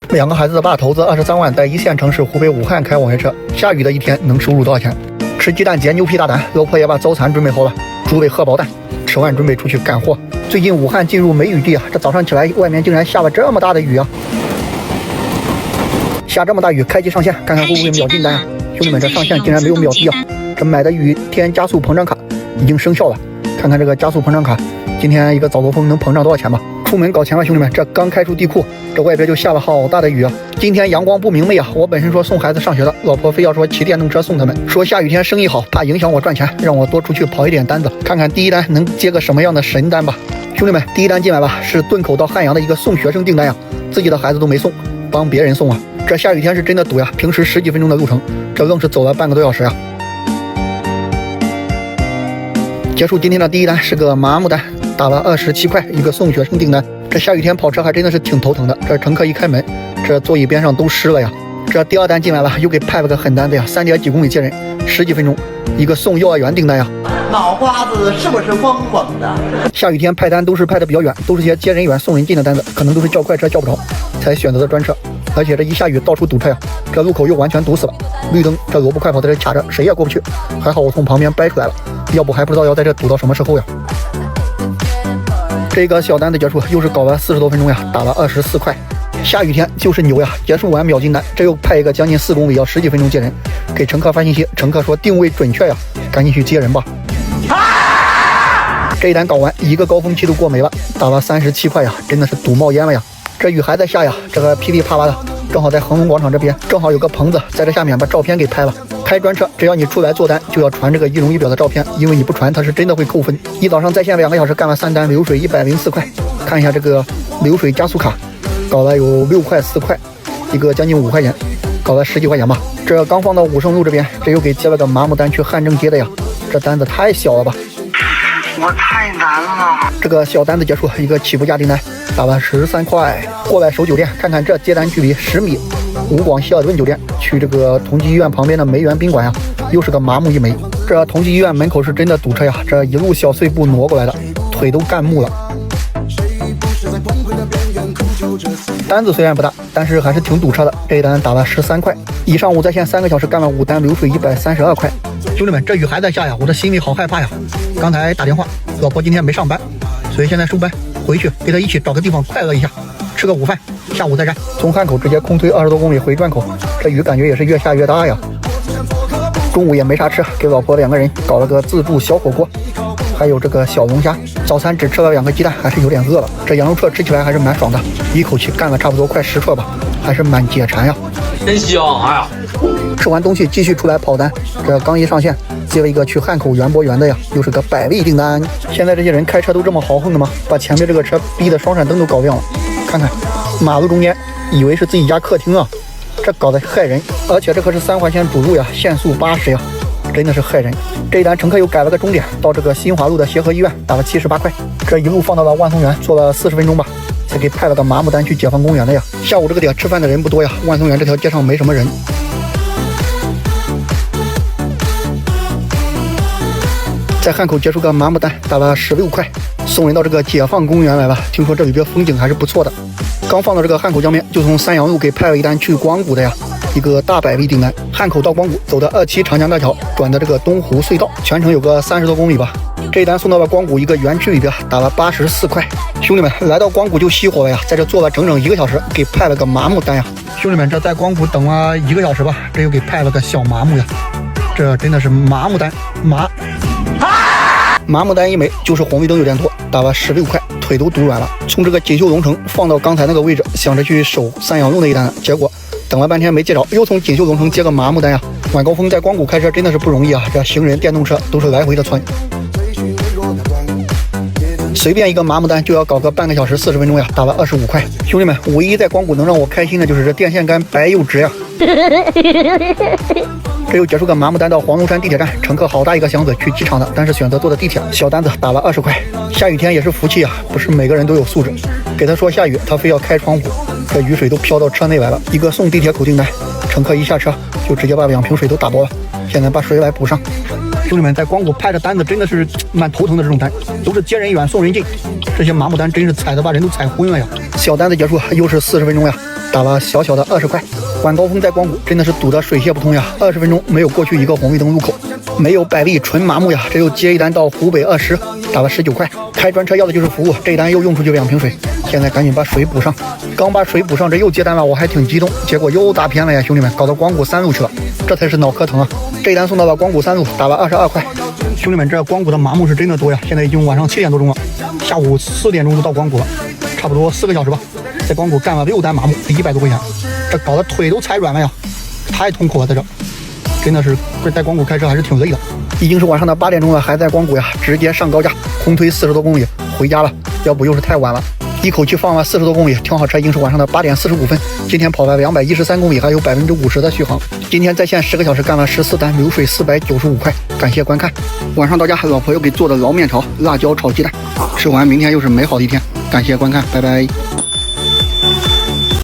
2个孩子的爸投资23万，在1线城市湖北武汉开网约车，下雨的一天能收入多少钱？吃鸡蛋捡牛皮大胆，老婆也把早餐准备好了，准备荷包蛋，吃完准备出去干活。最近武汉进入梅雨季啊，这早上起来外面竟然下了这么大的雨啊！下这么大雨，开机上线，看看会不会秒进单啊？兄弟们，这上线竟然没有秒低啊！这买的雨天加速膨胀卡已经生效了，看看这个加速膨胀卡，今天一个早高峰能膨胀多少钱吧？出门搞钱吧，兄弟们！这刚开出地库，这外边就下了好大的雨啊！今天阳光不明媚啊！我本身说送孩子上学的，老婆非要说骑电动车送他们，说下雨天生意好，怕影响我赚钱，让我多出去跑一点单子，看看第一单能接个什么样的神单吧！兄弟们，第一单进来吧，是顿口到汉阳的一个送学生订单呀，自己的孩子都没送，帮别人送啊！这下雨天是真的堵呀，平时10几分钟的路程，这愣是走了半个多小时啊！结束今天的第一单是个麻木单，打了27块一个送学生订单。这下雨天跑车还真的是挺头疼的，这乘客一开门，这座椅边上都湿了呀。这第二单进来了，又给派了个狠单子呀，3.几公里接人，10几分钟一个送幼儿园订单呀。脑瓜子是不是嗡嗡的？下雨天派单都是派的比较远，都是些接人远送人近的单子，可能都是叫快车叫不着才选择的专车，而且这一下雨到处堵车呀，这路口又完全堵死了，绿灯这萝卜快跑在这卡着，谁也过不去，还好我从旁边掰出来了，要不还不知道要在这堵到什么时候呀。这个小单子结束，又是搞了40多分钟呀，打了24块。下雨天就是牛呀，结束完秒进单，这又派一个将近4公里，要10几分钟接人，给乘客发信息，乘客说定位准确呀，赶紧去接人吧。这一单搞完，一个高峰期都过没了，打了37块呀，真的是堵冒烟了呀。这雨还在下呀，这个噼里啪啦的，正好在恒隆广场这边，正好有个棚子，在这下面把照片给拍了。开专车，只要你出来做单，就要传这个仪容仪表的照片，因为你不传，它是真的会扣分。一早上在线2个小时干了3单，流水104块。看一下这个流水加速卡，搞了有6块4块，一个将近5块钱，搞了10几块钱吧。这刚放到武胜路这边，这又给接了个麻木单去汉正接的呀，这单子太小了吧。我太难了。这个小单子结束，一个起步价订单打了13块。过来守酒店，看看这接单距离10米，吴广希尔顿酒店，去这个同济医院旁边的梅园宾馆呀，又是个麻木一枚。这同济医院门口是真的堵车呀，这一路小碎步挪过来的，腿都干木了。单子虽然不大，但是还是挺堵车的。这一单打了13块。一上午在线3个小时干了5单，流水132块。兄弟们，这雨还在下呀，我的心里好害怕呀。刚才打电话，老婆今天没上班，所以现在收班回去跟她一起找个地方快乐一下，吃个午饭，下午再战。从汉口直接空推20多公里回转口，这雨感觉也是越下越大呀。中午也没啥吃，给老婆2个人搞了个自助小火锅，还有这个小龙虾。早餐只吃了2个鸡蛋，还是有点饿了。这羊肉串吃起来还是蛮爽的，一口气干了差不多快10串吧，还是蛮解馋呀。真香！哎呀，吃完东西继续出来跑单，这刚一上线接了一个去汉口园博园的呀，又是个100位订单。现在这些人开车都这么豪横的吗？把前面这个车逼得双闪灯都搞亮了。看看马路中间，以为是自己家客厅啊，这搞得害人。而且这可是3环线主路呀，限速80呀，真的是害人。这一单乘客又改了个终点，到这个新华路的协和医院打了78块。这一路放到了万松园，坐了40分钟吧，才给派了个麻木单去解放公园的呀。下午这个点吃饭的人不多呀，万松园这条街上没什么人。在汉口结束个麻木单，打了16块，送人到这个解放公园来了。听说这里边风景还是不错的。刚放到这个汉口江边，就从三阳路给派了一单去光谷的呀，一个大100位订单。汉口到光谷走的27长江大桥，转的这个东湖隧道，全程有个30多公里吧。这一单送到了光谷一个园区里边，打了84块。兄弟们，来到光谷就熄火了呀，在这坐了整整1个小时，给派了个麻木单呀。兄弟们，这在光谷等了1个小时吧，这又给派了个小麻木呀。这真的是麻木单，麻木单一枚，就是红绿灯有点多，打了16块，腿都堵软了。从这个锦绣龙城放到刚才那个位置，想着去守三阳路那一单，结果等了半天没接着，又从锦绣龙城接个麻木单呀。晚高峰在光谷开车真的是不容易啊，这行人电动车都是来回的窜，随便一个麻木单就要搞个半个小时40分钟呀，打了25块。兄弟们，唯一在光谷能让我开心的就是这电线杆白又直呀。这又结束个麻木单到黄龙山地铁站，乘客好大一个箱子去机场的，但是选择坐的地铁。小单子打了20块。下雨天也是福气啊，不是每个人都有素质。给他说下雨，他非要开窗户，这雨水都飘到车内来了。一个送地铁口订单，乘客一下车就直接把2瓶水都打包了，现在把水来补上。兄弟们，在光谷派的单子真的是蛮头疼的，这种单都是接人远送人近，这些麻木单真是踩的把人都踩昏了呀。小单子结束，又是40分钟呀，打了小小的20块。晚高峰在光谷真的是堵得水泄不通呀，20分钟没有过去一个红绿灯路口，没有百利纯麻木呀，只有接一单到湖北20，打了19块。开专车要的就是服务，这一单又用出去2瓶水，现在赶紧把水补上。刚把水补上，这又接单了，我还挺激动，结果又打偏了呀，兄弟们，搞到光谷3路去了，这才是脑壳疼啊！这一单送到了光谷3路，打了22块。兄弟们，这光谷的麻木是真的多呀！现在已经晚上7点多钟了，下午4点钟就到光谷了，差不多4个小时吧，在光谷干了6单麻木，100多块钱，这搞得腿都踩软了呀，太痛苦了，在这真的是在光谷开车还是挺累的。已经是晚上的8点钟了，还在光谷呀，直接上高架，空推40多公里回家了，要不又是太晚了。一口气放了40多公里，停好车已经是晚上的8点45分。今天跑了213公里，还有50%的续航。今天在线10个小时干了14单，流水495块。感谢观看。晚上到家，老婆又给做的捞面条、辣椒炒鸡蛋，吃完明天又是美好的一天。感谢观看，拜拜。